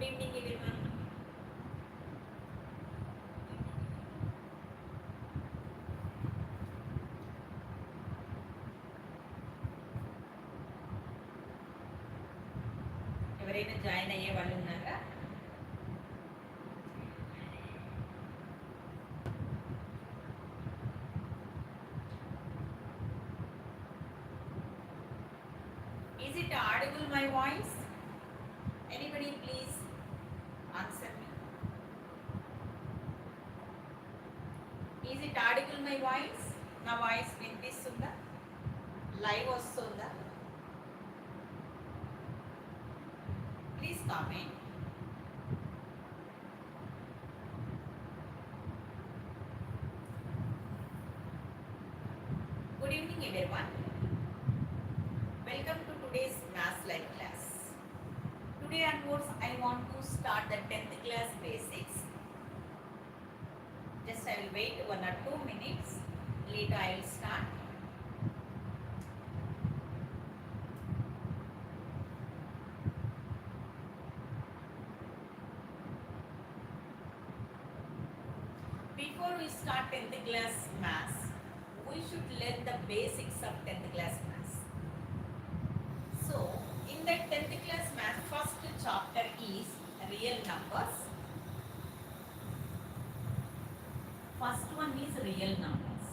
Good evening, everyone. ఎవరైనా join అయ్యే వాళ్ళు ఉన్నారా? Is it audible my voice? Anybody please answer me. Is it audible my voice? నా voice వినిపిస్తుందా? Live వస్తుందా? Please comment. Good evening everyone. Welcome to today's maths live class. Today onwards I want to start the 10th class basics. Just I will wait 1 or 2 minutes. Later I will start. Before we start 10th class maths, we should learn the basics of 10th class maths. So, in the 10th class maths, first chapter is real numbers. First one is real numbers.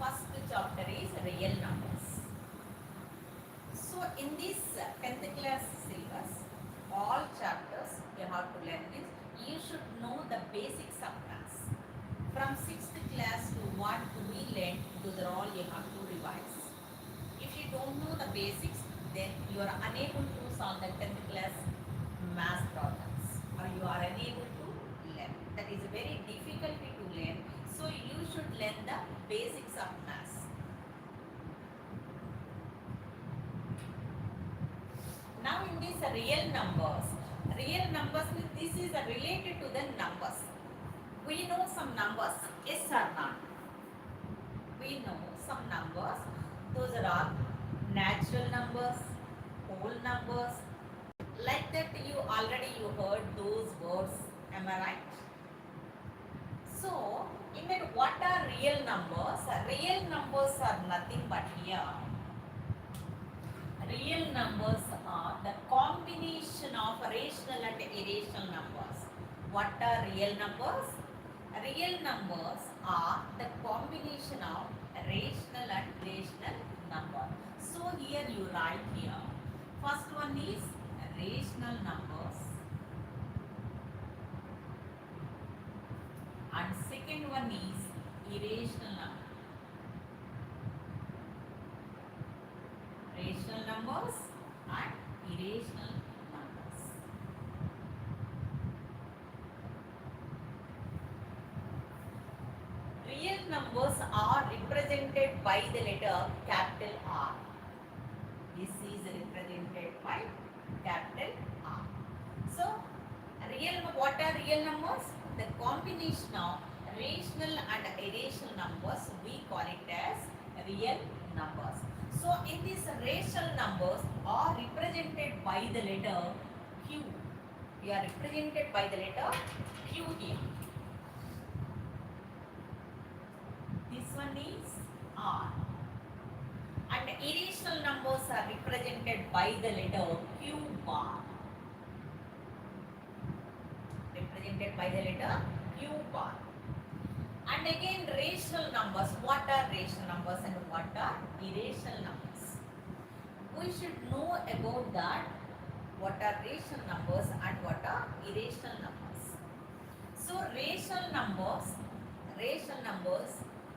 First chapter is real numbers. So in this 10th class syllabus, all chapters you have to learn this. You should know the basics of maths. From 6th class to what we learn, those are all you have to revise. If you don't know the basics, then you are unable to solve the 10th class math problems, or you are unable to learn. That is very difficult to learn. So you should learn the basics of maths. Now in these real numbers this is related to the numbers. We know some numbers, yes or not? We know some numbers. Those are all natural numbers, whole numbers. Like that you heard those words. Am I right? So in that, what are real numbers? Real numbers are nothing but here. Real numbers are the combination of rational and irrational numbers. What are real numbers? Real numbers are the combination of rational and irrational number. So here you write here. First one is rational numbers, and second one is irrational numbers. Rational numbers and irrational numbers. Real numbers are represented by the letter capital R. This is represented by capital R. So, what are real numbers? The combination of rational and irrational numbers, we call it as real numbers. So in these rational numbers are represented by the letter Q. We are represented by the letter Q here. This one is R. And irrational numbers are represented by the letter Q bar. Represented by the letter Q bar. And again rational numbers. What are rational numbers and what are irrational numbers? We should know about that. What are rational numbers and what are irrational numbers? So rational numbers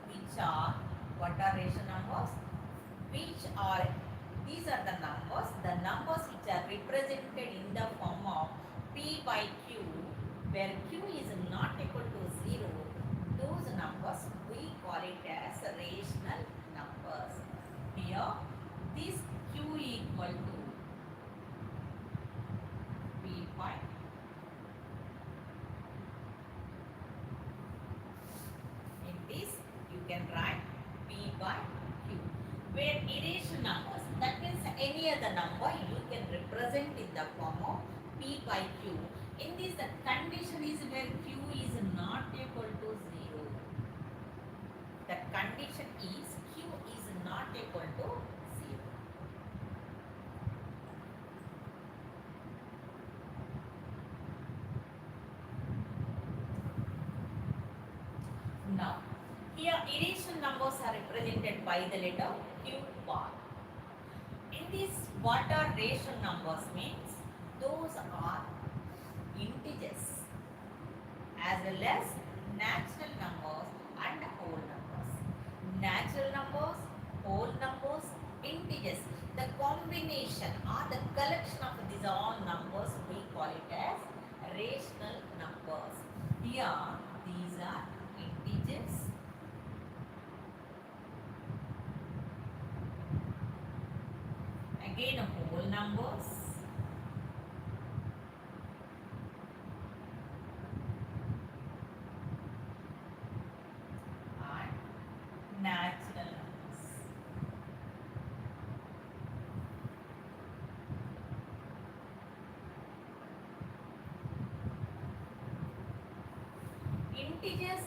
which are, what are rational numbers? Which are, these are the numbers which are represented in the form of P by Q, where Q is not equal to 0. Those numbers we call it as rational numbers. Here this Q equal to P by any other number you can represent in the form of P by Q. In this, the condition is where Q is not equal to 0. The condition is Q is not equal to 0. Now, here irrational numbers are represented by the letter Q bar. In this, what are rational numbers means? Those are integers as well as natural numbers and whole numbers. Natural numbers, whole numbers, integers. The combination or the collection of these all numbers we call it as rational numbers. Here, these are integers. Again, whole numbers. And natural numbers. Integers,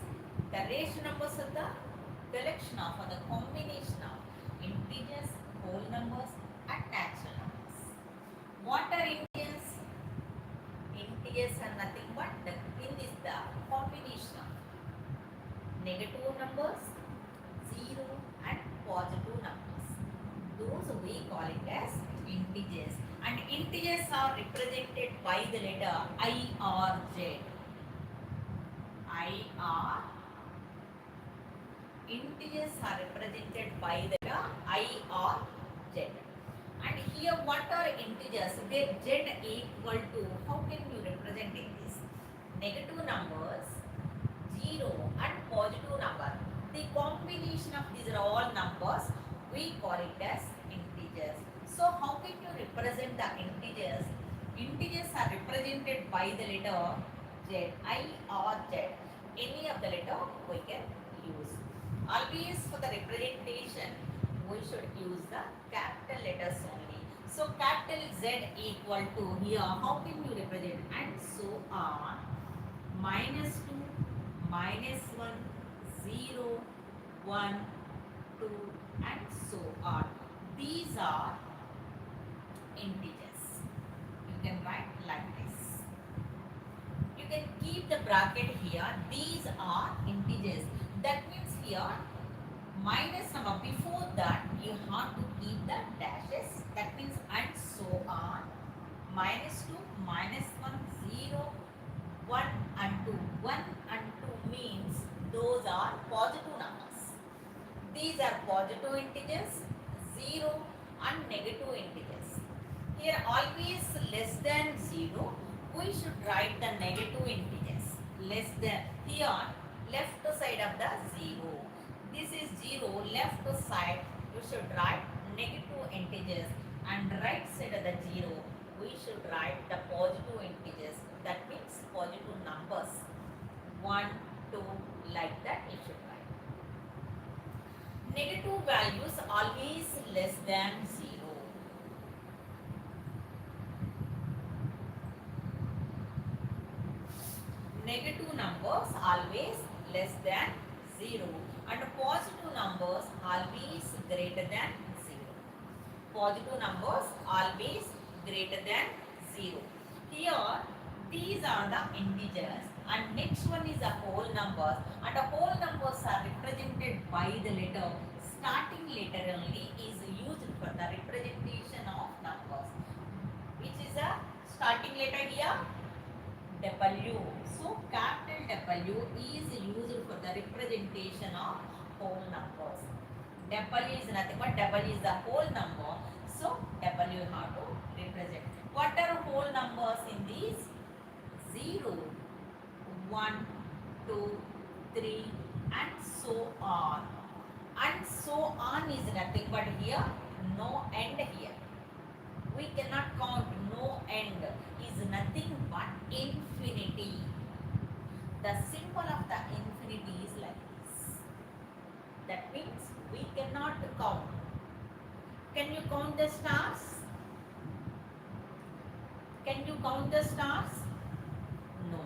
the rational numbers are the collection of or the combination of integers, whole numbers and natural numbers. What are integers? Integers are nothing but in this the combination of negative numbers, 0 and positive numbers. Those we call it as integers. And integers are represented by the letter I or Z. I or integers are represented by the letter I or Z. And here what are integers? Where Z equal to, how can you represent in this? Negative numbers, 0 and positive number. The combination of these are all numbers. We call it as integers. So how can you represent the integers? Integers are represented by the letter Z, I or Z. Any of the letter we can use. Always for the representation, we should use the capital letters only. So capital Z equal to here, how can you represent? And so on. Minus 2, minus 1, 0, 1, 2 and so on. These are integers. You can write like this. You can keep the bracket here. These are integers. That means here minus number, before that you have to keep the dashes. That means and so on. Minus 2, minus 1, 0, 1 and 2. 1 and 2 means those are positive numbers. These are positive integers, 0 and negative integers. Here always less than 0, we should write the negative integers. Less than, here left side of the 0. This is 0, left side you should write negative integers, and right side of the 0 we should write the positive integers. That means positive numbers. 1, 2, like that you should write. Negative values always less than 0. Negative numbers always less than 0 and positive numbers always greater than 0. Positive numbers always greater than 0. Here these are the integers and next one is the whole numbers, and the whole numbers are represented by the letter, starting letter only is used for the representation of numbers. Which is the starting letter here? W. So capital W is used for the representation of whole numbers. W is nothing but W is the whole number. So W you have to represent. What are whole numbers in these? 0, 1, 2, 3 and so on. And so on is nothing but here no end here. We cannot count, no end is nothing but infinity. The symbol of the infinity is like this. That means we cannot count. Can you count the stars? Can you count the stars? No,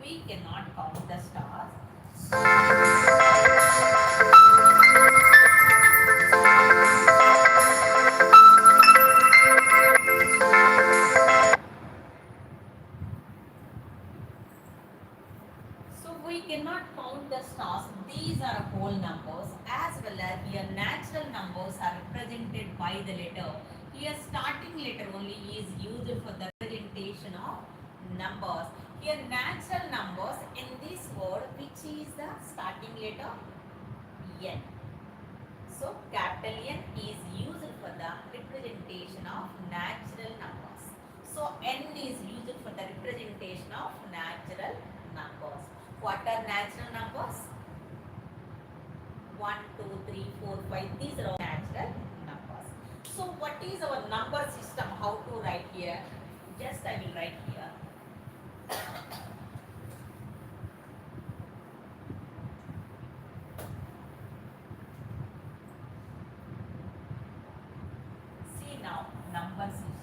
we cannot count the stars. So we cannot count the stars. These are whole numbers, as well as here natural numbers are represented by the letter. Here starting letter only is used for the representation of numbers. Here natural numbers in this word, which is the starting letter N. So capital N is used for the representation of natural numbers. So N is used for the representation of natural numbers. What are natural numbers? 1, 2, 3, 4, 5. These are all natural numbers. So what is our number system? How to write here? Just I will write here. See now, number system.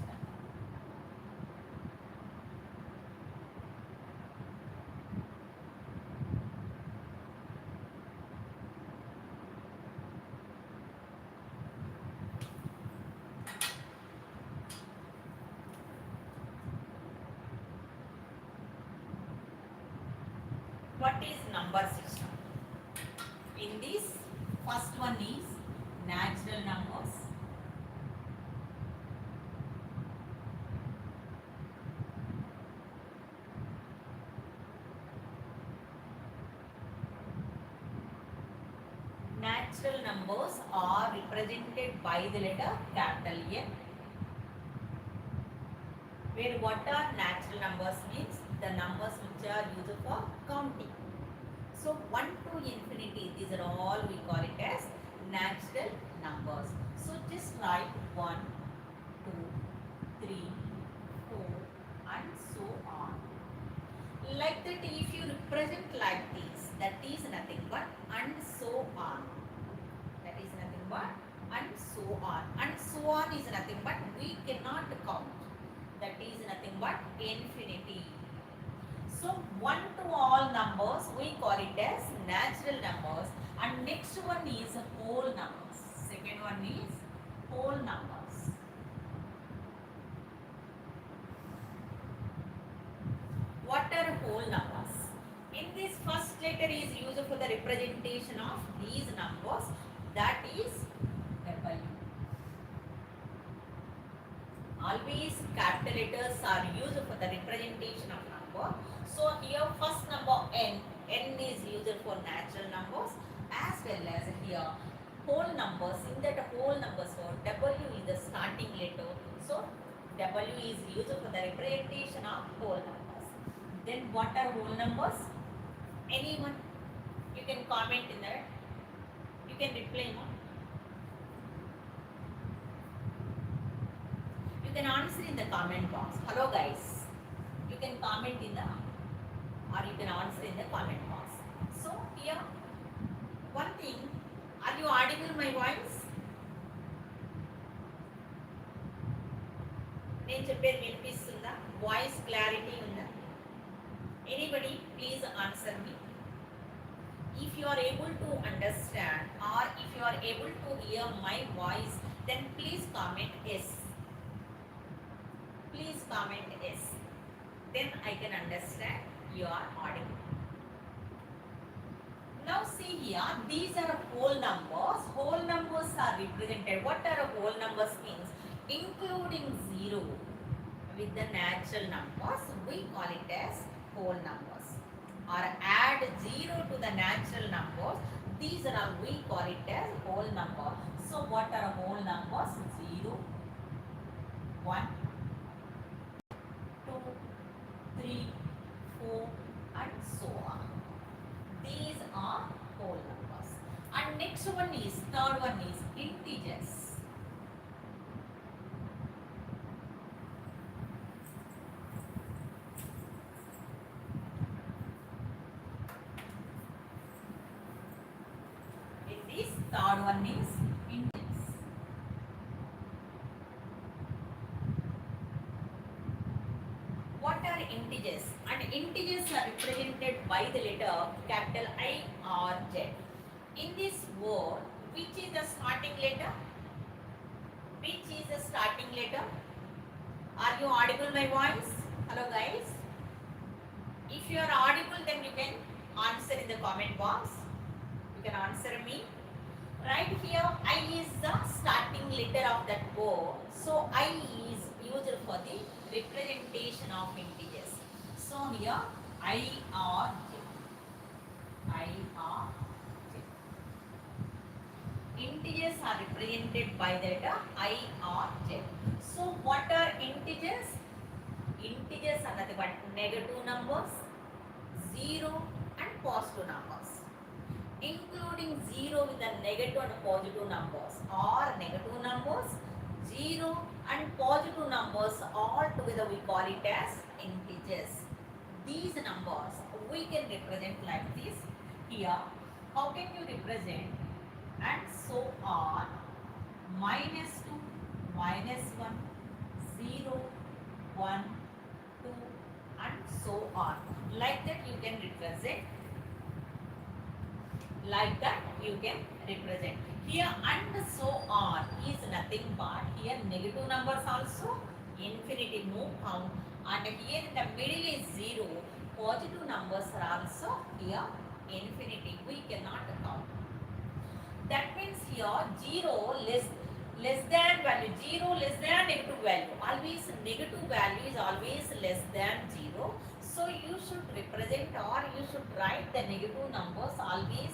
What is number system? In this, first one is natural numbers. Natural numbers are represented by the letter capital N. Where what are natural numbers means the numbers which are used for counting. So 1 to infinity, these are all we call it as natural numbers. So just write 1, 2, 3, 4 and so on. Like that, if you represent like this, that is nothing but and so on. That is nothing but and so on. And so on is nothing but we cannot count. That is nothing but infinity. So 1 to all numbers we call it as natural numbers, and next one is whole numbers. Second one is whole numbers. What are whole numbers? In this first letter is used for the representation of these numbers, that is W. Always capital letters are used for the representation of number. So here first number N is used for natural numbers, as well as here whole numbers. In that whole numbers, so W is the starting letter. So W is used for the representation of whole numbers. Then what are whole numbers? Anyone? You can comment in that. You can reply now. You can answer in the comment box. Hello guys. You can comment in the, or you can answer in the comment box. So here, one thing, are you audible my voice? నేను చెప్పేది వినిపిస్తుందా? Voice clarity ఉందా? Anybody please answer me. If you are able to understand or if you are able to hear my voice, then please comment yes. Please comment yes. Then I can understand you are audible. Now see here, these are whole numbers. Whole numbers are represented. What are whole numbers means? Including 0 with the natural numbers, we call it as whole numbers. Or add 0 to the natural numbers, these are we call it as whole number. So what are whole numbers? 0, 1, 2, 3, 4 and so on. These are whole numbers. And next one is, third one is integers. In this, third one is integers. integers, and integers are represented by the letter capital I or Z. In this word, which is the starting letter? Which is the starting letter? Are you audible my voice? Hello guys. If you are audible, then you can answer in the comment box. You can answer me. Right here, I is the starting letter of that word. So I is used for the representation of integers. So here I or J. I or J. Integers are represented by the letter I or J. So what are integers? Integers are nothing but negative numbers, 0 and positive numbers. Including 0 with the negative and positive numbers, or negative numbers, 0 and positive numbers, all together we call it as integers. These numbers we can represent like this. Here, how can you represent? And so on, -2, -1, 0, 1, 2 and so on. Like that you can represent. Like that you can represent. Here and so on is nothing but here negative numbers also infinity, no count, and here in the middle is 0. Positive numbers are also here infinity, we cannot count. That means here 0 less than value, 0 less than negative value, always negative value is always less than 0. So you should represent or you should write the negative numbers always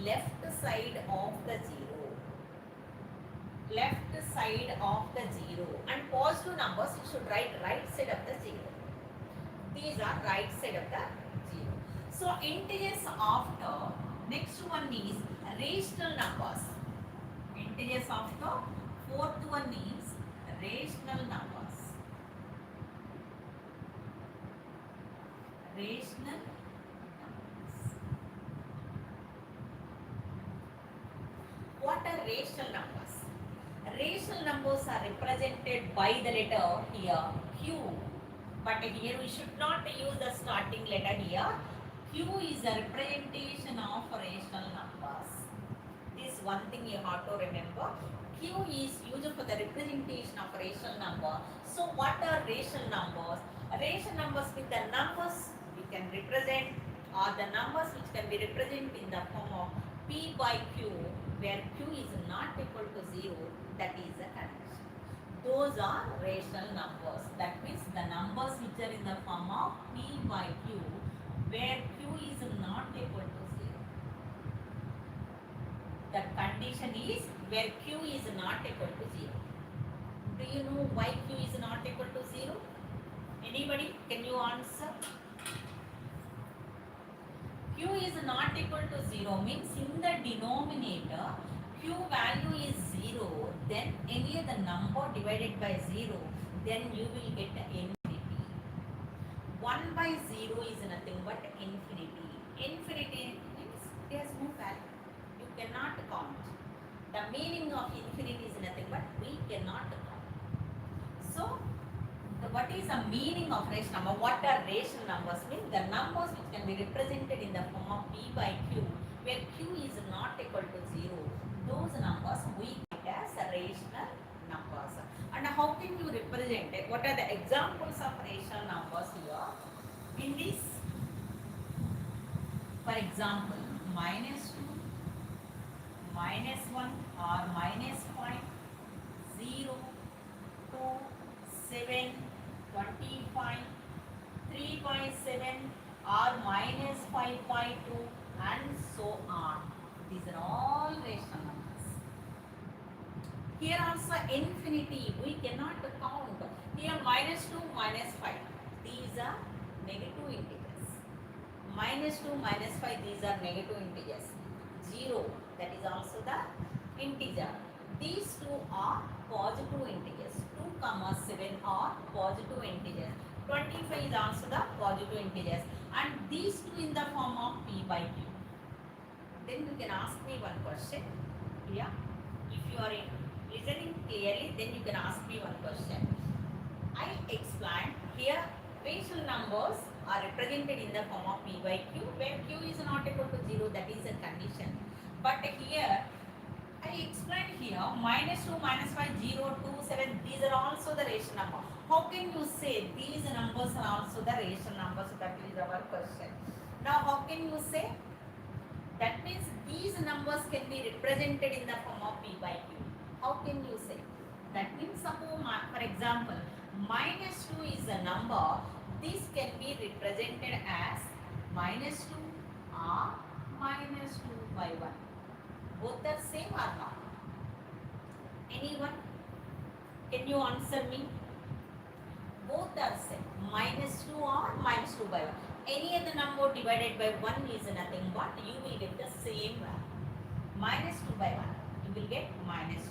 left side of the 0. Left side of the 0. And positive numbers you should write right side of the 0. These are right side of the 0. So integers after, next one is rational numbers. Integers after, fourth one is rational numbers. Rational numbers. What are rational numbers? Rational numbers are represented by the letter here Q. But here we should not use the starting letter here. Q is a representation of rational numbers. This one thing you have to remember. Q is used for the representation of rational number. So what are rational numbers? Rational numbers with the numbers we can represent, or the numbers which can be represented in the form of P by Q, where Q is not equal to 0, that is the condition. Those are rational numbers. That means the numbers which are in the form of P by Q, where Q is not equal to 0. The condition is where Q is not equal to 0. Do you know why Q is not equal to 0? Anybody? Can you answer? Q is not equal to 0 means in the denominator Q value is 0, then any other number divided by 0, then you will get infinity. 1 by 0 is nothing but infinity. Infinity means it has no value. You cannot count. The meaning of infinity is nothing but we cannot count. So, what is the meaning of rational number? What are rational numbers? Means the numbers which can be represented in the form of P by Q, where Q is not equal to 0. Those numbers we get as rational numbers. And how can you represent it? What are the examples of rational numbers here? In this, for example, -2, -1 or -5, 0, 2, 7, 25, 3.7 or -5.2 and so on. These are all rational numbers. Here also infinity we cannot count. Here -2, -5. These are negative integers. -2, -5 these are negative integers. 0 that is also the integer. These two are positive integers. 2, 7 are positive integers. 25 is also the positive integers. And these two in the form of P by Q. Then you can ask me one question. Yeah. If you are listening clearly, then you can ask me one question. I explained here rational numbers are represented in the form of P by Q, where Q is not equal to 0, that is a condition. But here, I explained here, minus 2, minus 5, 0, 2, 7, these are also the rational numbers. How can you say these numbers are also the rational numbers? That is our question. Now, how can you say? That means these numbers can be represented in the form of P by Q. How can you say? That means suppose, for example, minus 2 is a number. This can be represented as minus 2 or minus 2 by 1. Both are same or not? Anyone? Can you answer me? Both are same. Minus 2 or minus 2 by 1. Any other number divided by 1 is nothing but you will get the same value. Minus 2 by 1, you will get minus 2.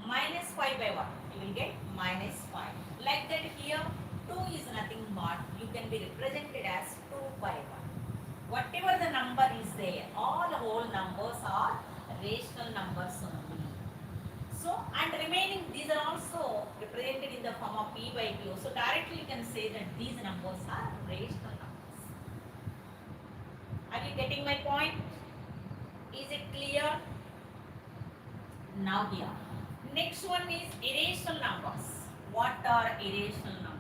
Minus 5 by 1, you will get minus 5. Like that here, 2 is nothing but you can be represented as 2 by 1. Whatever the number is there, all whole numbers are rational numbers only. So, and remaining, these are also represented in the form of P by Q. So, directly you can say that these numbers are rational numbers. Are you getting my point? Is it clear? Now here, next one is irrational numbers. What are irrational numbers?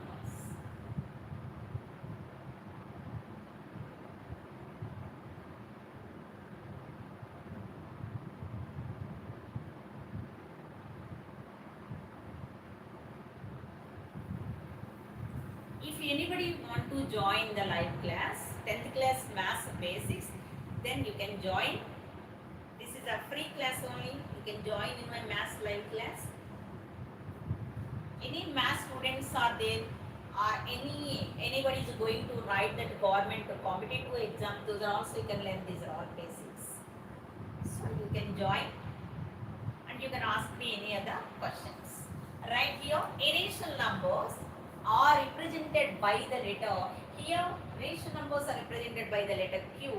If anybody want to join the live class, 10th class maths basics, then you can join. This is a free class only. You can join in my maths live class. Any maths students are there, or anybody is going to write that government competitive exam, those are also you can learn. These are all basics. So you can join and you can ask me any other questions. Right here, irrational numbers are represented by the letter. Here, rational numbers are represented by the letter Q.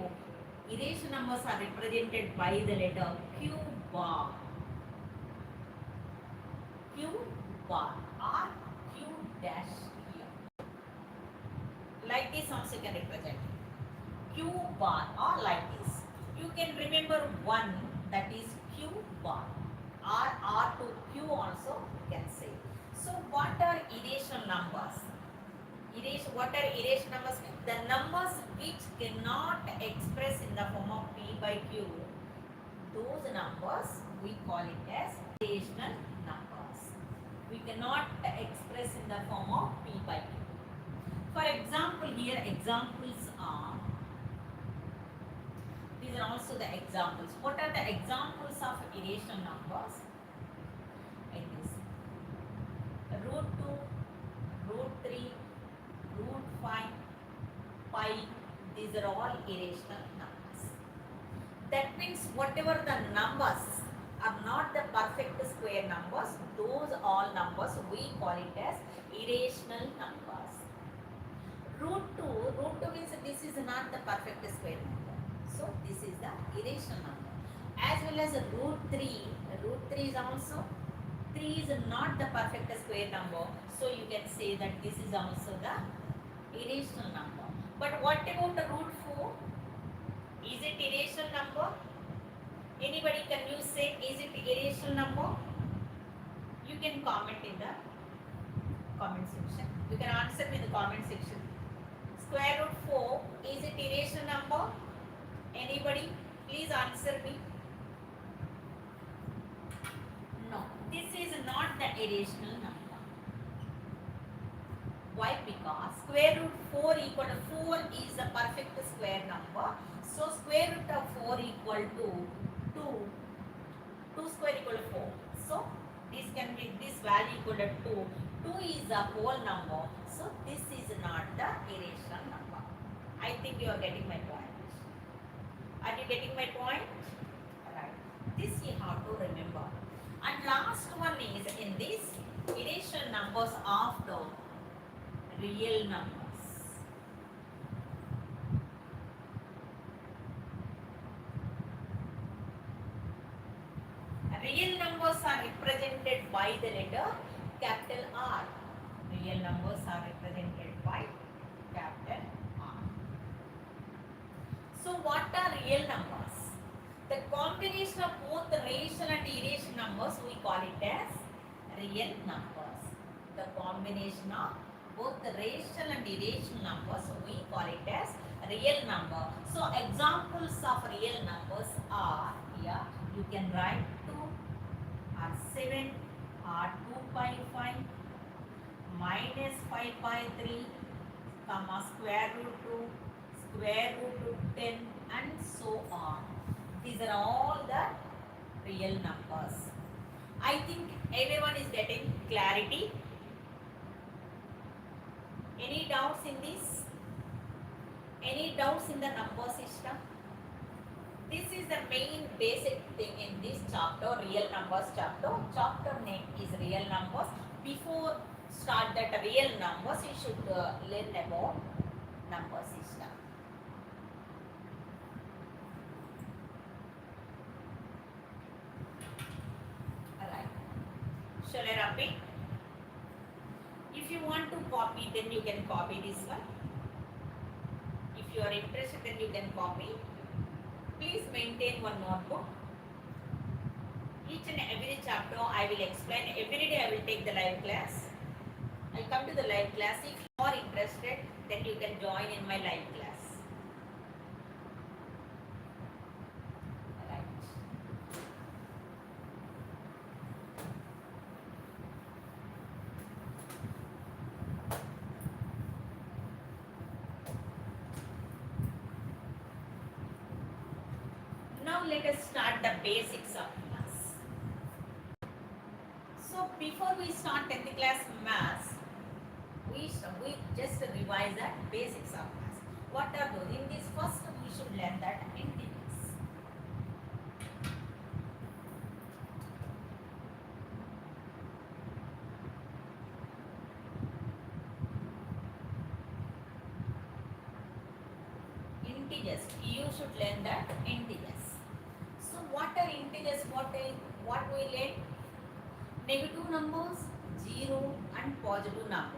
Irrational numbers are represented by the letter Q bar. Q bar or Q dash here. Like this also you can represent. Q bar or like this. You can remember one, that is Q bar, or R to Q also you can say. So what are irrational numbers? What are irrational numbers? The numbers which cannot express in the form of P by Q, those numbers we call it as irrational numbers. We cannot express in the form of P by Q. For example, here examples are, these are also the examples. What are the examples of irrational numbers? Like this. Root 2, root 3, root 5, pi, these are all irrational numbers. That means whatever the numbers are not the perfect square numbers, those all numbers we call it as irrational numbers. Root 2 means this is not the perfect square number. So this is the irrational number. As well as root 3 is also, 3 is not the perfect square number. So you can say that this is also the irrational number. But what about the root 4? Is it irrational number? Anybody can you say is it irrational number? You can comment in the comment section. You can answer me in the comment section. Square root 4, is it irrational number? Anybody? Please answer me. No, this is not the irrational number. Why? Because square root 4 equal to 4 is a perfect square number. So square root of 4 equal to 2. 2 square equal to 4. So this can be, this value equal to 2. 2 is a whole number. So this is not the irrational number. I think you are getting my point. Are you getting my point? Right. This you have to remember. And last one is in this irrational numbers of the real numbers. Real numbers are represented by the letter capital R. Real numbers are represented by capital R. So what are real numbers? The combination of both the rational and irrational numbers, we call it as real numbers. The combination of both the rational and irrational numbers, we call it as real number. So examples of real numbers are here. You can write 2 or 7 or 2 by 5 minus 5 by 3 comma square root 2 square root 10 and so on. These are all the real numbers. I think everyone is getting clarity. Any doubts in this? Any doubts in the number system? This is the main basic thing in this chapter, real numbers chapter. Chapter name is real numbers. Before start that real numbers, you should learn about number system. Alright. Shall I repeat? If you want to copy, then you can copy this one. If you are interested, then you can copy. Please maintain one notebook. Each and every chapter I will explain. Every day I will take the live class. I come to the live class. If you are interested, then you can join in my live class. Right. Now let us start the basics of maths. So before we start 10th class maths, we just revise the basics of maths. What are those? In this first we should learn that integers. Integers. You should learn that integers. So what are integers? What we learn? Negative numbers, 0 and positive numbers.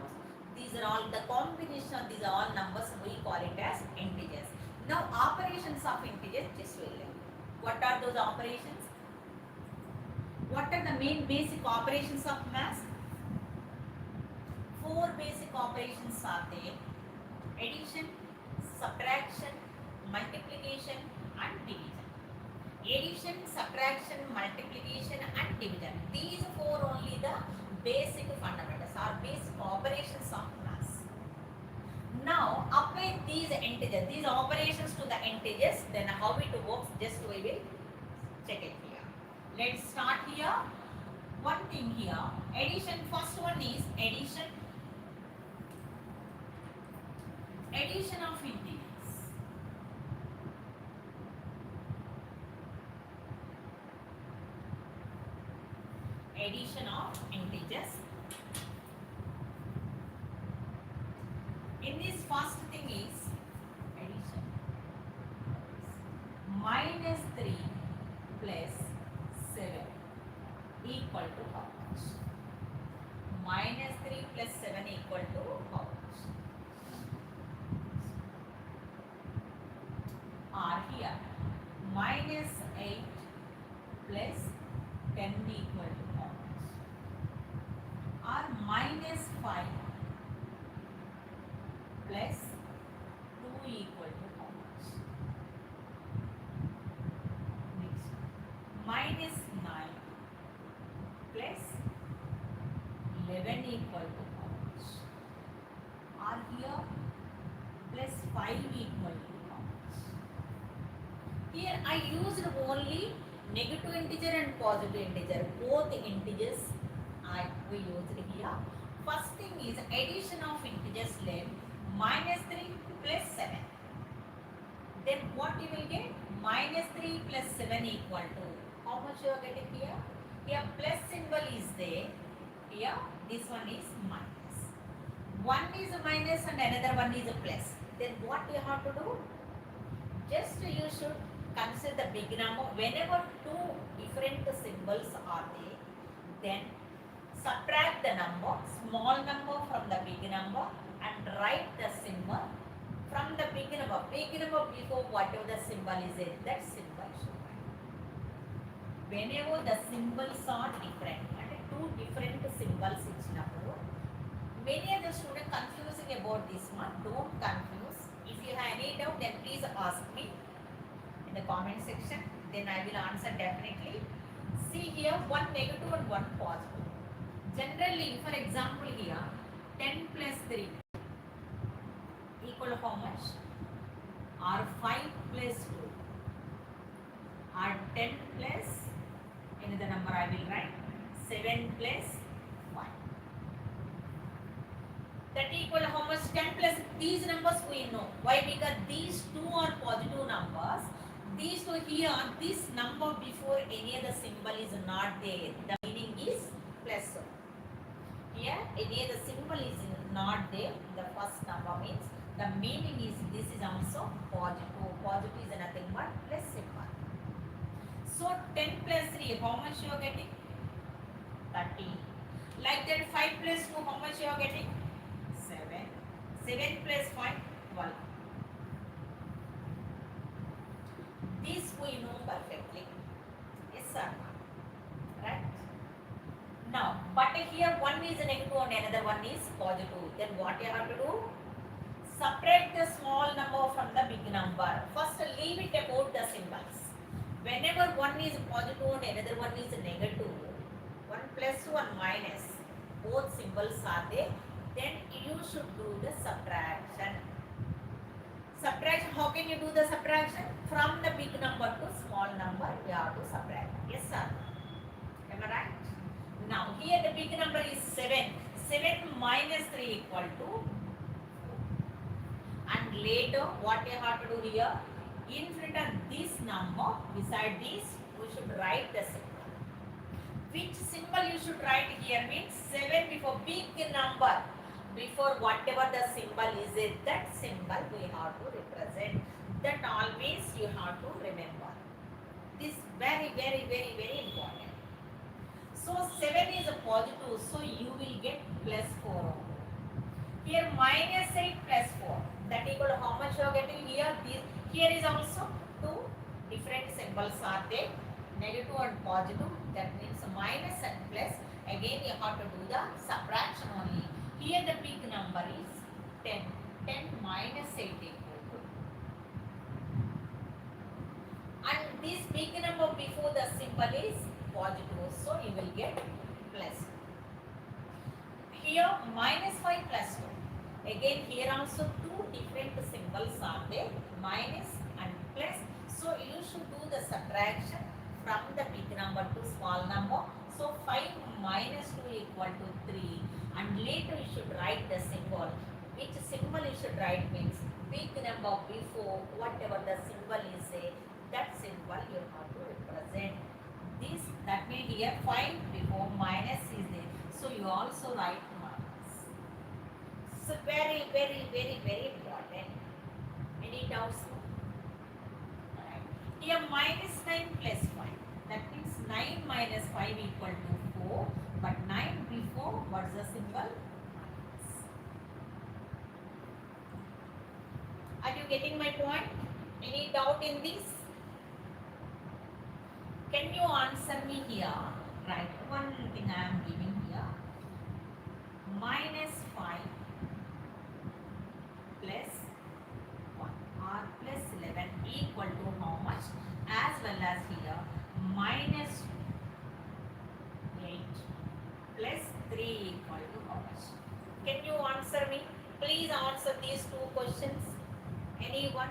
These are all the combination of these are all numbers, we call it as integers. Now operations of integers, just will learn. What are those operations? What are the main basic operations of maths? 4 basic operations are there: addition, subtraction, multiplication and division. Addition, subtraction, multiplication and division. These 4 only the basic fundamentals or basic operations of maths. Now apply these integers, these operations to the integers, then how it works, just we will check it here. Let's start here. One thing here, addition, first one is addition. Addition of integers. Addition of integers. In this first thing is addition. Minus 3 plus 7 equal to how much? Minus 3 plus 7 equal to how much? Or here, minus 8 plus 10 equal to how much? Or minus 5 plus 2 equal to how much? Next, minus 9 plus 11 equal to how much? Or here, plus 5 equal to how much? Here I used only negative integer and positive integer. Both integers we used here. First thing is addition of integers length, minus 3 plus 7. Then what you will get? Minus 3 plus 7 equal to how much you are getting here? Here plus symbol is there. Here this one is minus. One is a minus and another one is a plus. Then what you have to do? Just you should consider the big number. Whenever two different symbols are there, then subtract the number, small number from the big number and write the symbol From the big number before whatever the symbol is there, that symbol should write. Whenever the symbols are different, and two different symbols ఇచ్చినప్పుడు many of the students confusing about this one. Don't confuse. If you have any doubt, then please ask me in the comment section. Then I will answer definitely. See here, one negative and one positive. Generally, for example here, 10 plus 3 equal to how much? Or 5 plus 2 or 10 plus another number I will write 7 plus 5. That equal to how much? 10 plus these numbers we know. Why? Because these two are positive numbers. These two here, this number before any other symbol is not there. The meaning is plus. Here any other symbol is not there. The first number means the meaning is this is also positive. Positive is nothing but plus symbol. So 10 plus 3, how much you are getting? 30. Like that 5 plus 2, how much you are getting? 7. 7 plus 5, 12. This we know perfectly. Yes sir. Right? Now, but here one is negative and another one is positive. Then what you have to do? Subtract the small number from the big number. First leave it about the symbols. Whenever one is positive and another one is negative, one plus one minus, both symbols are there, then you should do the subtraction. Subtraction, how can you do the subtraction? From the big number to small number, you have to subtract. Yes sir. Am I right? Now here the big number is 7. 7 minus 3 equal to 4. And later what you have to do here? In front of this number, beside this, we should write the symbol. Which symbol you should write here means 7 before big number. Before whatever the symbol is, that symbol we have to represent. That always you have to remember. This very important. So 7 is a positive, so you will get plus 4. Here minus 8 plus 4. That equal to how much you are getting here? Here is also two different symbols are there. Negative and positive. That means minus and plus. Again you have to do the subtraction only. Here the big number is 10. 10 minus 8 equal to. And this big number before the symbol is positive. So you will get plus. Here minus 5 plus 2. Again here also two different symbols are there. Minus and plus. So you should do the subtraction from the big number to small number. So 5 minus 2 equal to 3. And later you should write the symbol. Which symbol you should write means big number before whatever the symbol is say, that symbol you have to represent. This, that means here 5 before minus is there. So you also write minus. So very important. Any doubts? Right. Here minus 9 plus 5. That means 9 minus 5 equal to 4. But 9 before, what's the symbol? Minus. Are you getting my point? Any doubt in this? Can you answer me here? Right. One thing I am giving here. Minus 5 plus 1 or plus 11 equal to how much? As well as here minus 8 plus 3 equal to how much? Can you answer me? Please answer these two questions. Anyone?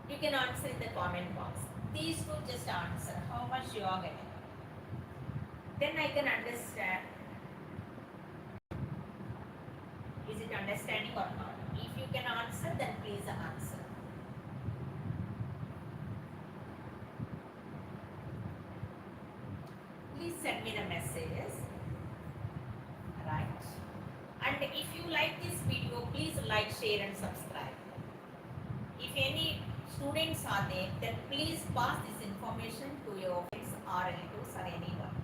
You can answer in the comment box. These two just answer. How much you are getting? Then I can understand. Is it understanding or not? If you can answer, then please answer. Please send me the messages. Right. And if you like this video, please like, share and subscribe. If any students are there, then please pass this information to your friends or relatives or anyone.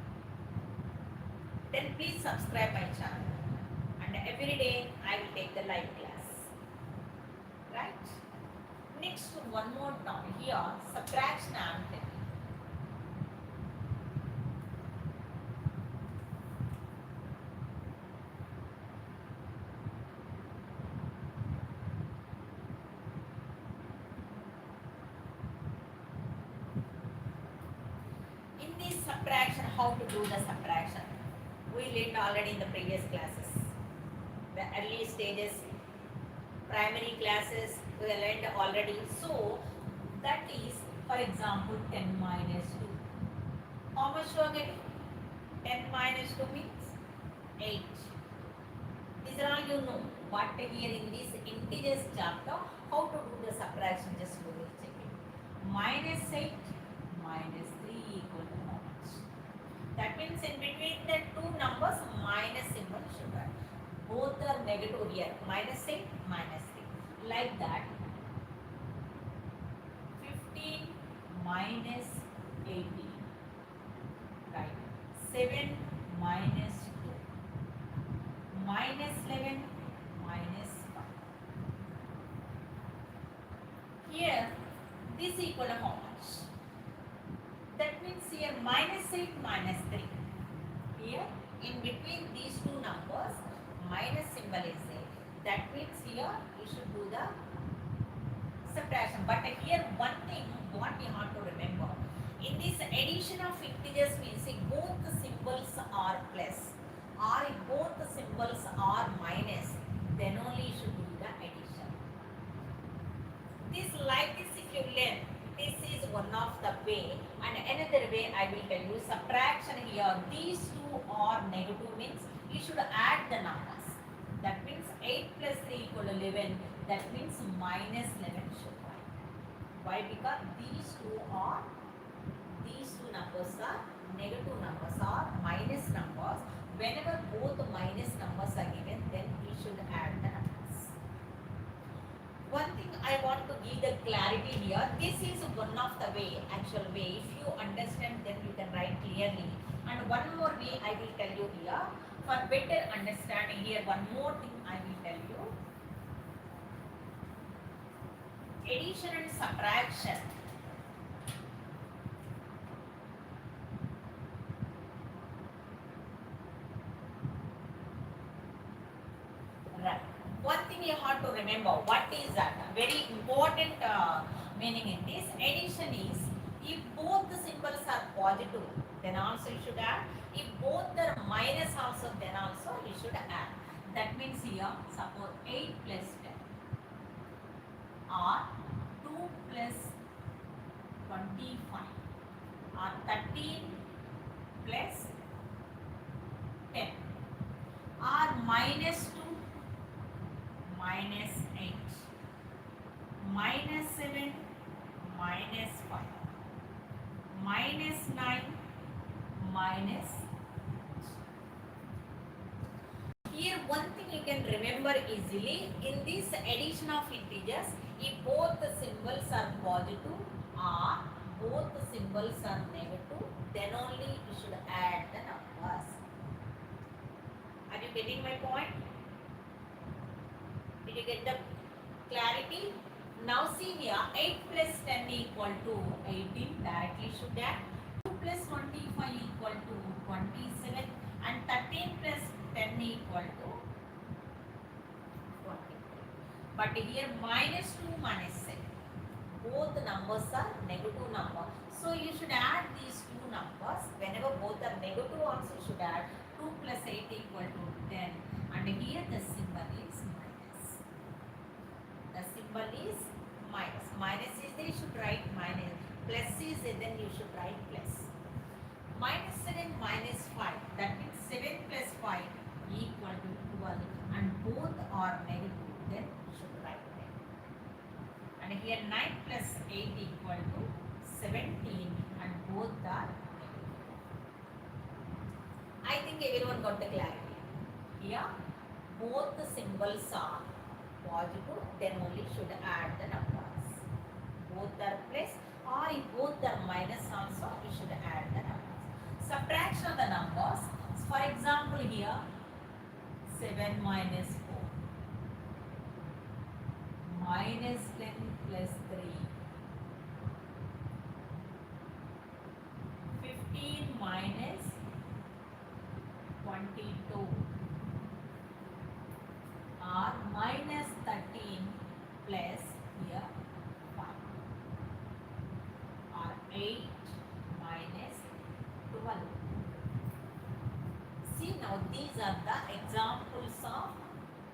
Then please subscribe my channel. And every day I will take the live class. Right? Next, one more term here, subtraction and adding. In this subtraction, how to do the subtraction? We learned already in the previous classes. The early stages, primary classes, we learned already. So, that is, for example, 10 minus 2. How much you are getting? 10 minus 2 means 8. These are all you know. But here in this integers chapter, how to do the subtraction? Just we will check it. Minus 8 minus 3 equal to how much? That means in between the two numbers, minus symbol should write. Both are negative here. Minus 8 minus 3. Like that. 15 minus 18. Right. 7 minus 2. Minus 11 minus 5. Here, this equal to how much? That means here minus 8 minus 3. Here, in between these two numbers, minus symbol is there. That means here you should do the subtraction. But here one thing what you have to remember. In this addition of integers means if both the symbols are plus or if both the symbols are minus, then only you should do the addition. This like this if you learn, this is one of the way, and another way I will tell you subtraction here. These two are negative means you should add the numbers. That means 8 plus 3 equal to 11. That means minus 11 should write. Why? Because these two numbers are negative numbers or minus numbers. Whenever both minus numbers are given, then we should add the numbers. One thing I want to give the clarity here. This is one of the way, actual way. If you understand, then you can write clearly. And one more way I will tell you here. For better understanding here, one more thing I will tell you. Addition and subtraction. Right. One thing you have to remember, what is that? Very important meaning in this. Addition is, if both the symbols are positive, then also you should add. If both are minus also, then also you should add. That means here, suppose 8 plus 10 or 2 plus 25 or 13 plus 10 or minus 2 minus 8 minus 7 minus 5 minus 9 minus. Here one thing you can remember easily, in this addition of integers, if both the symbols are positive or both the symbols are negative, then only you should add the numbers. Are you getting my point? Did you get the clarity? Now see here, 8 plus 10 equal to 18, directly should add. 2 plus 25 equal to 27 and 13 plus 10 equal to 20. But here minus 2 minus 6. Both the numbers are negative number. So you should add these two numbers. Whenever both are negative also you should add 2 plus 8 equal to 10. And here the symbol is minus. The symbol is minus. Minus is there, you should write minus. Plus is there, then you should write plus. Minus 7 minus 5. That means 7 plus 5 equal to 12. And both are negative. Then you should write 10. And here 9 plus 8 equal to 17. And both are negative. I think everyone got the clarity. Here both the symbols are positive, then only should add the numbers. Both are plus or if both are minus also, you should add the numbers. Subtraction of the numbers. For example here, 7 minus 4 minus 10 plus 3 15 minus 22 or minus 13 plus here 5 or 8 minus 12. See, now these are the examples of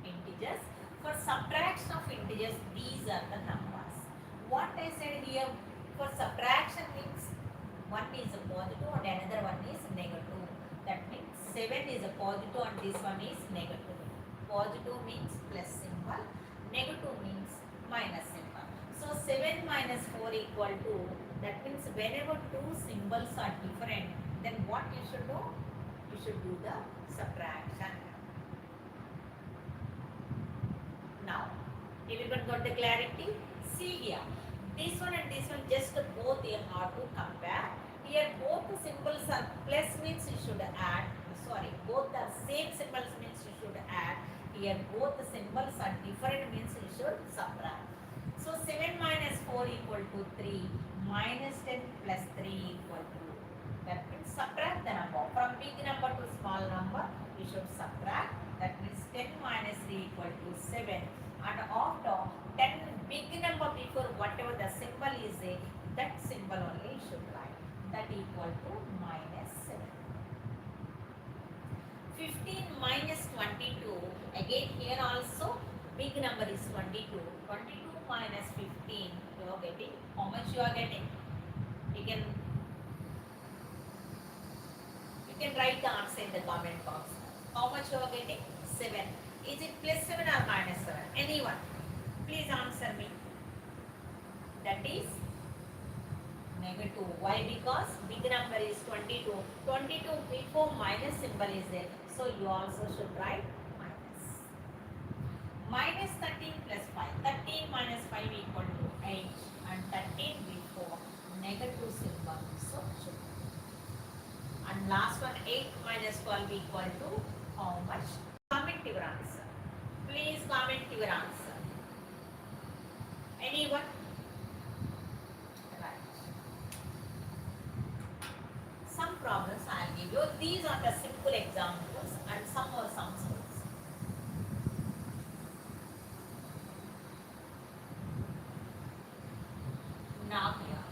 integers. For subtraction of integers, these are the numbers. What I said here, for subtraction means one is a positive and another one is negative. That means 7 is a positive and this one is negative. Positive means plus symbol, negative means minus symbol. So 7 minus 4 equal to, that means whenever two symbols are different, then what you should do? You should do the subtraction. Now, everyone got the clarity? See here, this one and this one just both you have to compare. Here both the symbols are plus means you should add. Sorry, both the same symbols means you should add. Here both the symbols are different means you should subtract. So 7 minus 4 equal to 3 minus 10 plus 3 equal to. That means subtract the number. From big number to small number, you should subtract. That means 10 minus 3 equal to 7. And after 10 big number before whatever the symbol is, that symbol only you should write. That equal to minus 7. 15 minus 22. Again here also big number is 22. 22 minus 15. You are getting, how much you are getting? You can write the answer in the comment box. How much you are getting? 7. Is it plus 7 or minus 7? Anyone? Please answer me. That is negative. Why? Because big number is 22. 22 before minus symbol is there. So you also should write minus. Minus 13 plus 5. 13 minus 5 equal to 8. And 13 before negative symbol. So should. And last one 8 minus 12 equal to how much? Comment your answer. Please comment your answer. Anyone? Right. Some problems I will give you. These are the simple examples and some are some schools. Now here.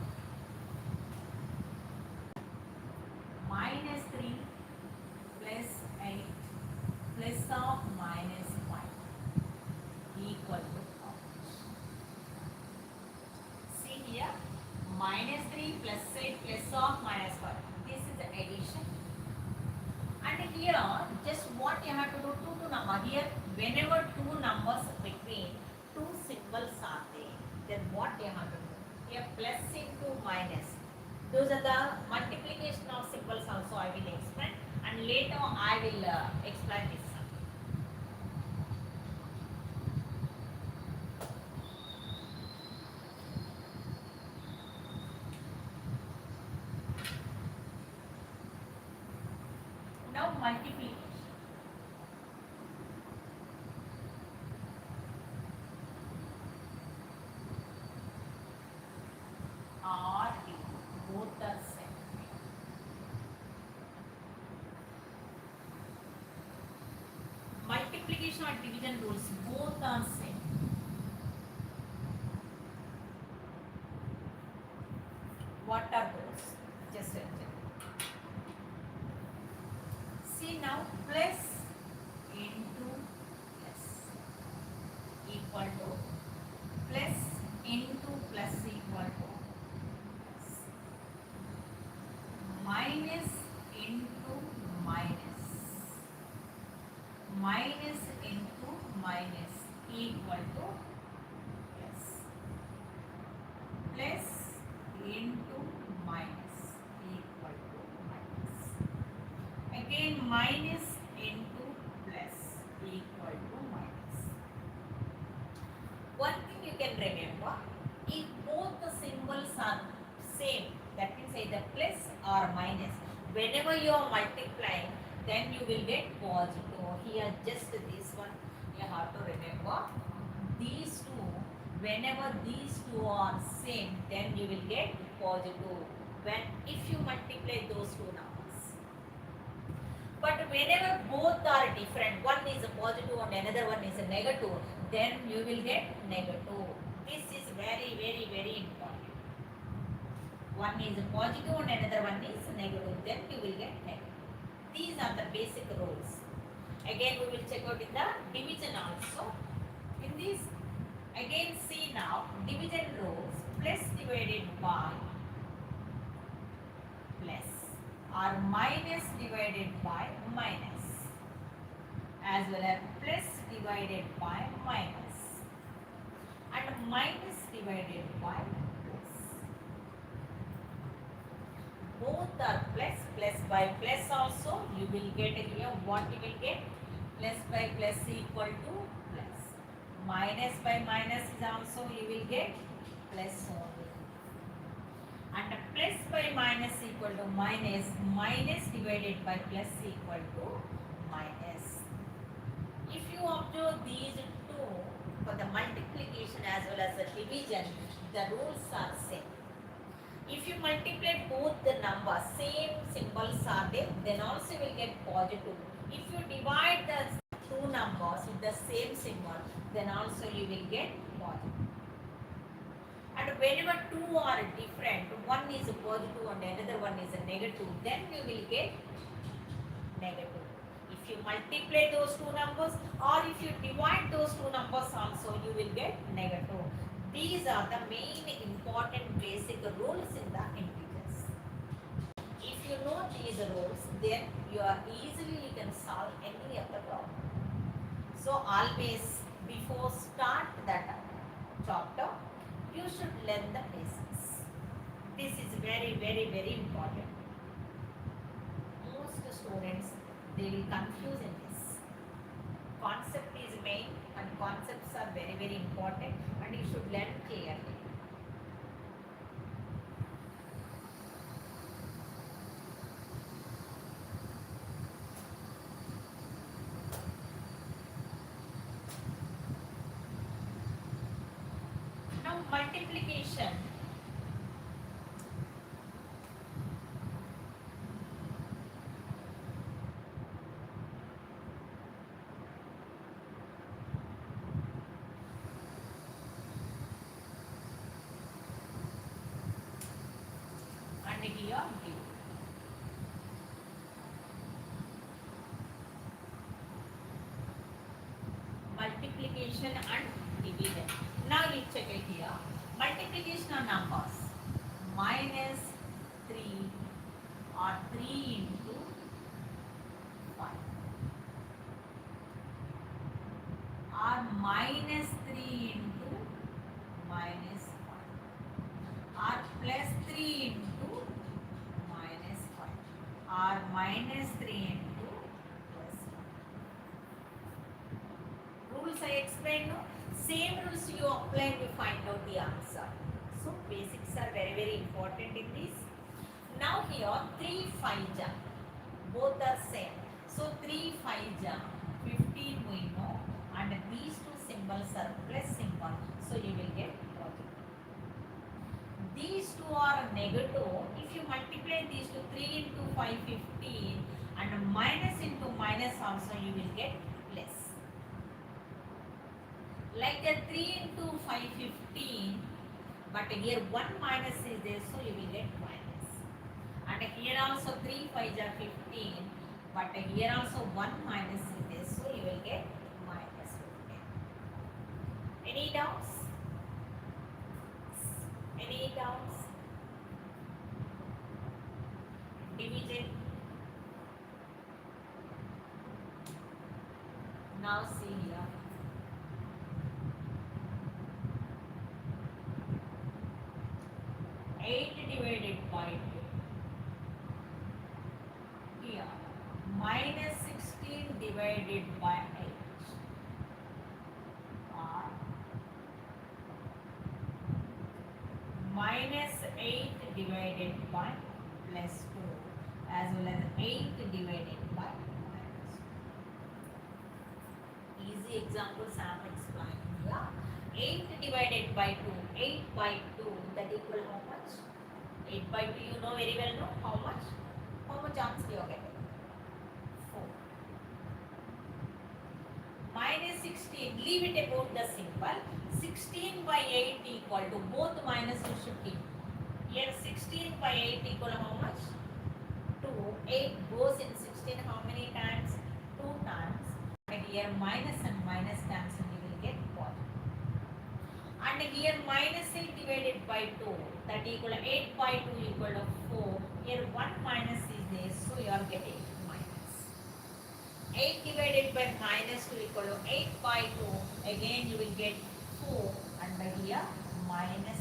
Minus 3 plus 8 plus of minus 5 equal to how much? See here, minus 3 plus 8 plus of minus 5. This is the addition. And here, just what you have to do, two number. Here, whenever two numbers between two symbols are there, then what you have to do? Here, plus into minus. Those are the multiplication of symbols also I will explain, and later I will explain this. Now multiplication. R D, both are same. Multiplication or division rules, both are same. What are those? Just a minute. See now, plus into plus equal to plus into plus equal to plus minus into minus minus into minus equal to plus plus into minus equal to minus. Again minus into plus equal to minus. One thing you can remember, if both the symbols are same, that means either plus or minus, whenever you are multiplying, then you will get positive. Here just this one you have to remember. These two, whenever these two are same, then you will get positive. When if you multiply those two numbers. But whenever both are different, one is a positive and another one is a negative, then you will get negative. This is very, very, very important. One is a positive and another one is negative, then you will get negative. These are the basic rules. Again, we will check out in the division also. In this, again see now, division rules, plus divided by plus or minus divided by minus, as well as plus divided by minus and minus divided by plus. Both are plus, plus by plus also you will get here what you will get, plus by plus equal to plus, minus by minus is also you will get plus only, and plus by minus equal to minus, minus divided by plus equal to minus. If you observe these two for the multiplication as well as the division, the rules are same. If you multiply both the numbers, same symbols are there, then also you will get positive. If you divide the two numbers with the same symbol, then also you will get positive. And whenever two are different, one is a positive and another one is a negative, then you will get negative. If you multiply those two numbers or if you divide those two numbers also, you will get negative. These are the main important basic rules in the integers. If you know these rules, then you can solve any of the problem. So always before start that chapter, you should learn the basics. This is very, very, very important. Most students, they will confuse in this. Concept is main and concepts are very, very important and you should learn clearly. Now multiplication. And here give. Multiplication and division. Now you check it here. Multiplication of numbers. Minus 3 or 3 into 5. Or minus 3 into minus 5. Or plus 3 into minus 5. Or minus 3 into plus 5. Rules I explained. No? Same rules you apply to find out the answer. So basics are very, very important in this. Now here 3 5 ja, both are same. So 3 5 ja 15 we know, and these two symbols are plus symbol, so you will get positive. These two are negative. If you multiply these two, 3 into 5 15 and minus into minus also you will get plus. Like a 3 into 5 15, but here 1 minus is there, so you will get minus. And here also 3 5 are 15, but here also 1 minus is there, so you will get minus 15. Any doubts? Any doubts? Division. Now see here. 8 divided by 2. Here, minus 16 divided by 8. Or minus 8 divided by plus 2, as well as 8 divided by 1. easy examples I am explaining here. 8 divided by 2, 8 by 2, that equal how much? 8 by 2, you know very well, no? How much? How much answer you are getting? 4. Minus 16, leave it about the symbol. 16 by 8 equal to, both minus you should keep. Here 16 by 8 equal how much? 2. 8 goes in 16 how many times? 2 times. And here minus and minus cancel, you will get positive. And here minus 8 divided by 2, that equal to 8 by 2 equal to 4. Here 1 minus is there, so you are getting minus. 8 divided by minus 2 equal to 8 by 2. Again you will get 4, and here minus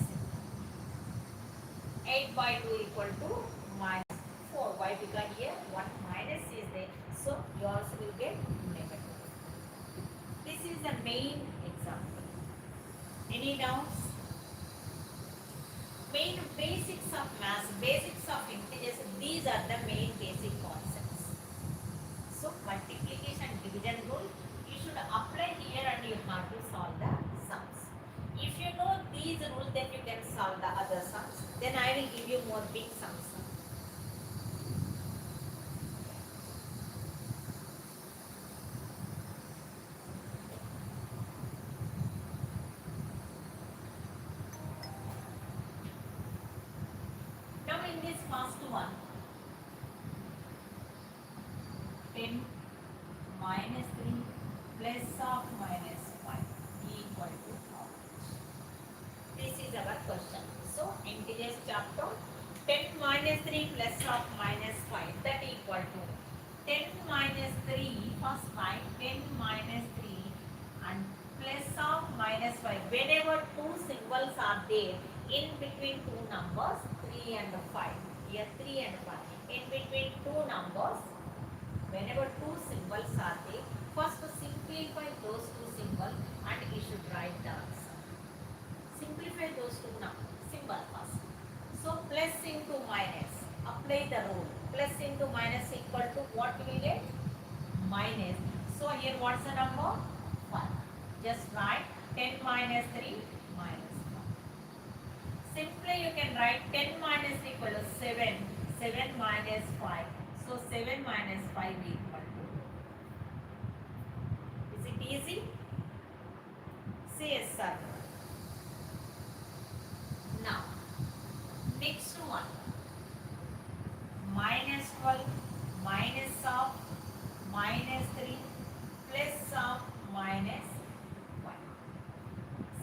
8 by 2 equal to minus 4. Why? Because here 1 minus is there, so you also will get negative. This is the main example. Any doubts? Main basics of math, basics of integers, these are the main basic concepts. So multiplication division rule, you should apply here and you have to solve the sums. If you know these rules, then you can solve the other sums. Then I will give you more big sums. Now in this first one, 10 minus 3 plus of minus 5 equal to how much? This is our question. So integers chapter, 10 minus 3 plus of minus 5, that equal to 10 minus 3, first line 10 minus 3 and plus of minus 5. Whenever two symbols are there in between two numbers, 3 and 5, here 3 and 5, in between two numbers, whenever two symbols are there, first simplify those two symbols and you should write the answer. Simplify those two symbols first. So plus into minus, apply the rule. Plus into minus equal to what we will get? Minus. So here what's the number? 1. Just write 10 minus 3 minus 1. Simply you can write 10 minus equal to 7. 7 minus 5. So 7 minus 5 equal to. Is it easy? Say yes, sir. Now, next one. Minus 12 minus of minus 3 plus of minus 1.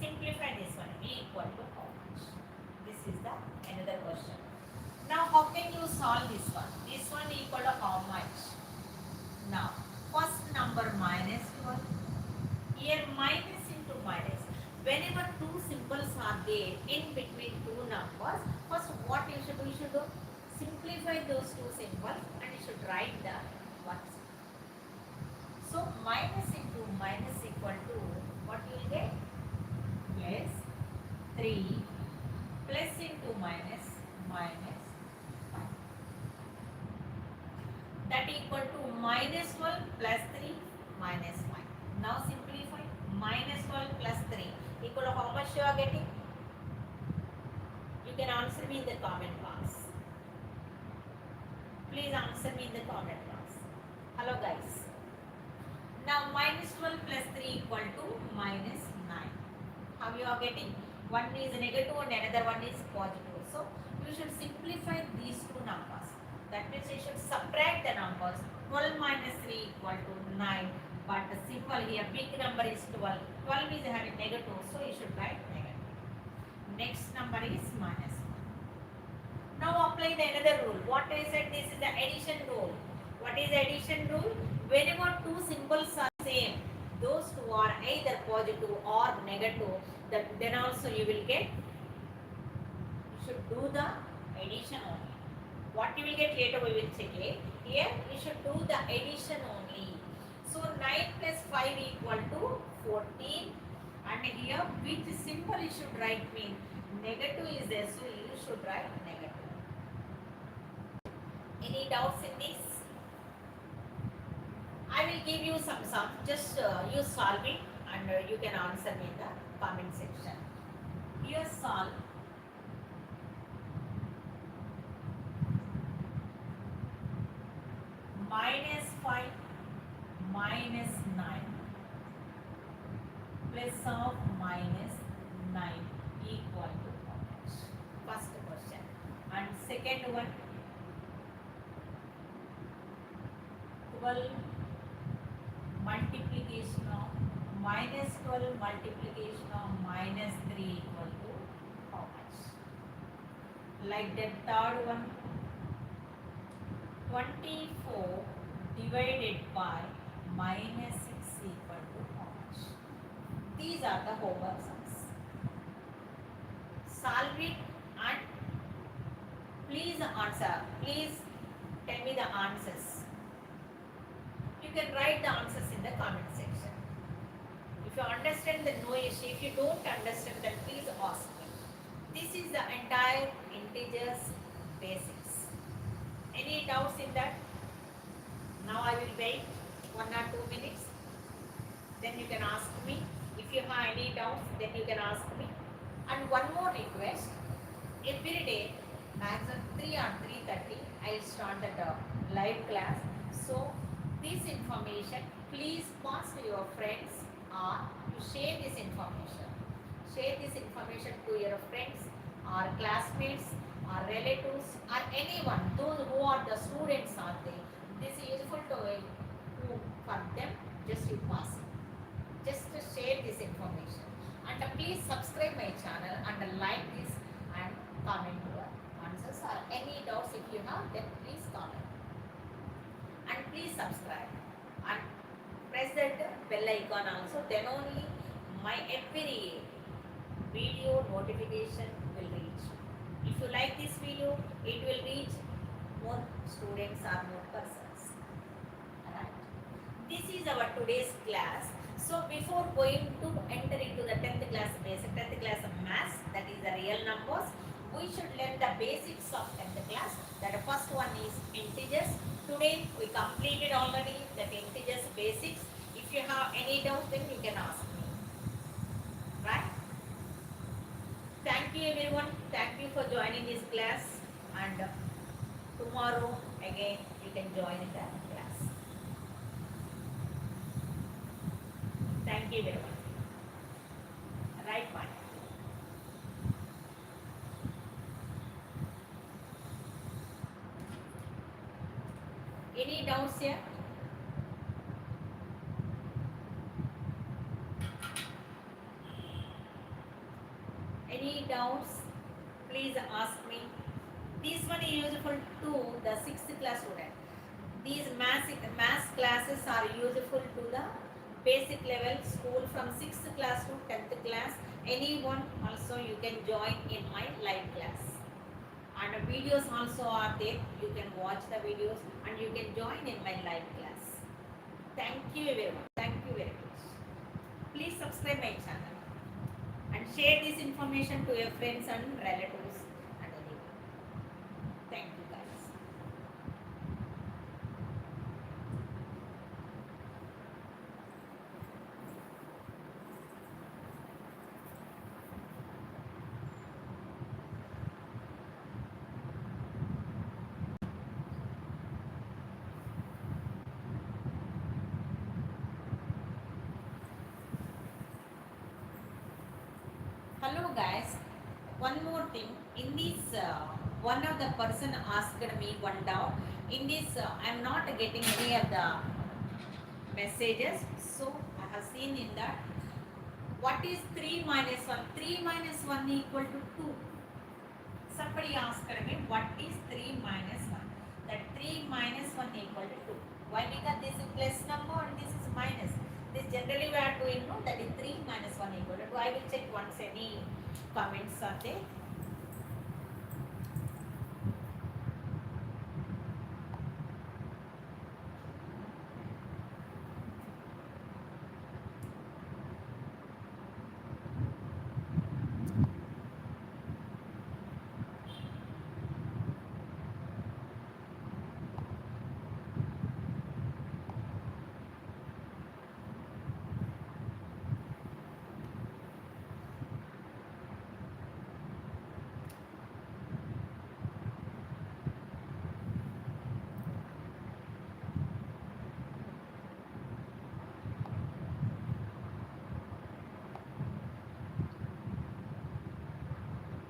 Simplify this one. Equal to how much? This is the another question. Now how can you solve this one? This one equal to how much? Now first number minus 12. Here minus into minus. Whenever two symbols are there in between two numbers, first what you should do? You should simplify those two symbols and you should write the ones. So minus into minus equal to what you will get? Plus 3 plus into minus minus 5. That equal to minus 12 plus 3 minus 5. Now simplify. Minus 12 plus 3 equal to how much you are getting? You can answer me in the comment box. Please answer me in the comment box. Hello guys. Now minus 12 plus 3 equal to minus 9. How you are getting? One is negative and another one is positive. So you should simplify these two numbers. That means you should subtract the numbers. 12 minus 3 equal to 9. But the symbol here, big number is 12. 12 is having negative, so you should write negative. Next number is minus 1. Now apply the another rule. What I said, this is the addition rule. What is addition rule? Whenever two symbols are same, those two are either positive or negative, then also you will get, you should do the addition only. What you will get later we will check it. Here you should do the addition only. So 9 plus 5 equal to 14, and here which symbol you should write mean negative is there, so you should write negative. Any doubts in this? I will give you some sum. Just you solve it and you can answer me in the comment section. Here solve -5 -9 plus of -9 equal to how much? First question. And second one, 12 multiplication of -12 multiplication of -3 equal to how much? Like the third one, 24 divided by -6 equal to how much? These are the homework sums. Solve it and please answer. Please tell me the answers. You can write the answers in the comment section. If you understand, then no issue. If you don't understand, then please ask me. This is the entire integers basics. Any doubts in that? Now I will wait 1 or 2 minutes. Then you can ask me. If you have any doubts, then you can ask me. And one more request. Every day, maximum 3 or 3:30, I will start the live class. So this information, please pass to your friends or you share this information. Share this information to your friends or classmates or relatives or anyone, those who are the students are there. This is useful to for them, just you pass it. Just to share this information. And please subscribe my channel and like this and comment your answers or any doubts if you have, then please comment. And please subscribe and press that bell icon also, then only my every video notification will reach. If you like this video, it will reach more students or more persons. Alright. This is our today's class. So before going to enter into the 10th class basic, 10th class of maths, that is the real numbers, we should learn the basics of 10th class. That the first one is integers. Today we completed already the integers basics. If you have any doubts, then you can ask me. Right? Thank you everyone. Thank you for joining this class. And tomorrow again you can join in the class. Thank you very much. Right one. Any doubts here? Any doubts? Please ask me. This one is useful to the 6th class student. These math classes are useful to the basic level school from 6th class to 10th class. Anyone also you can join in my live class. And videos also are there. You can watch the videos and you can join in my live class. Thank you very much. Thank you very much. Please subscribe my channel and share this information to your friends and relatives and anyone. Thank you guys. Hello guys, one more thing. In this, one of the person asked me one doubt. In this, I am not getting any of the messages. So I have seen in that. What is 3 minus 1? 3 minus 1 equal to 2. Somebody asked me what is 3 minus 1? That 3 minus 1 equal to 2. Why? Because this is plus number and this is minus. This generally we are doing, no, that is 3 minus 1 equal to 2. I will check once any comments are there.